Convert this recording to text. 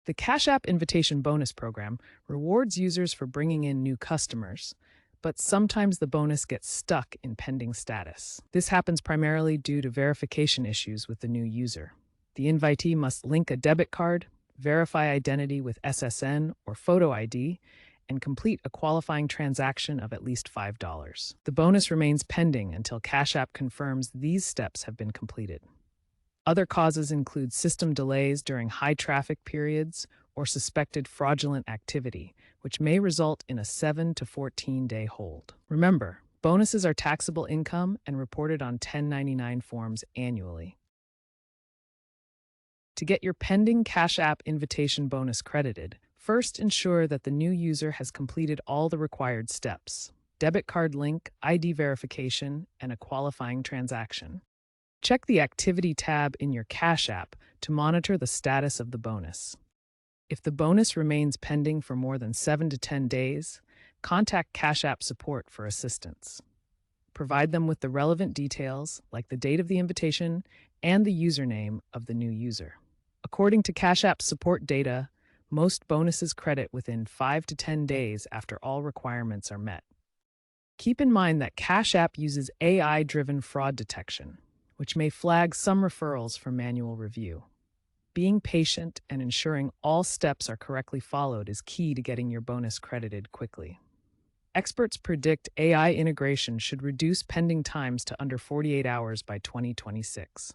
The Cash App Invitation Bonus program rewards users for bringing in new customers, but sometimes the bonus gets stuck in pending status. This happens primarily due to verification issues with the new user. The invitee must link a debit card, verify identity with SSN or photo ID, and complete a qualifying transaction of at least $5. The bonus remains pending until Cash App confirms these steps have been completed. Other causes include system delays during high traffic periods or suspected fraudulent activity, which may result in a 7 to 14-day hold. Remember, bonuses are taxable income and reported on 1099 forms annually. To get your pending Cash App invitation bonus credited, first ensure that the new user has completed all the required steps: debit card link, ID verification, and a qualifying transaction. Check the Activity tab in your Cash App to monitor the status of the bonus. If the bonus remains pending for more than 7 to 10 days, contact Cash App support for assistance. Provide them with the relevant details, like the date of the invitation and the username of the new user. According to Cash App support data, most bonuses credit within 5 to 10 days after all requirements are met. Keep in mind that Cash App uses AI-driven fraud detection, which may flag some referrals for manual review. Being patient and ensuring all steps are correctly followed is key to getting your bonus credited quickly. Experts predict AI integration should reduce pending times to under 48 hours by 2026.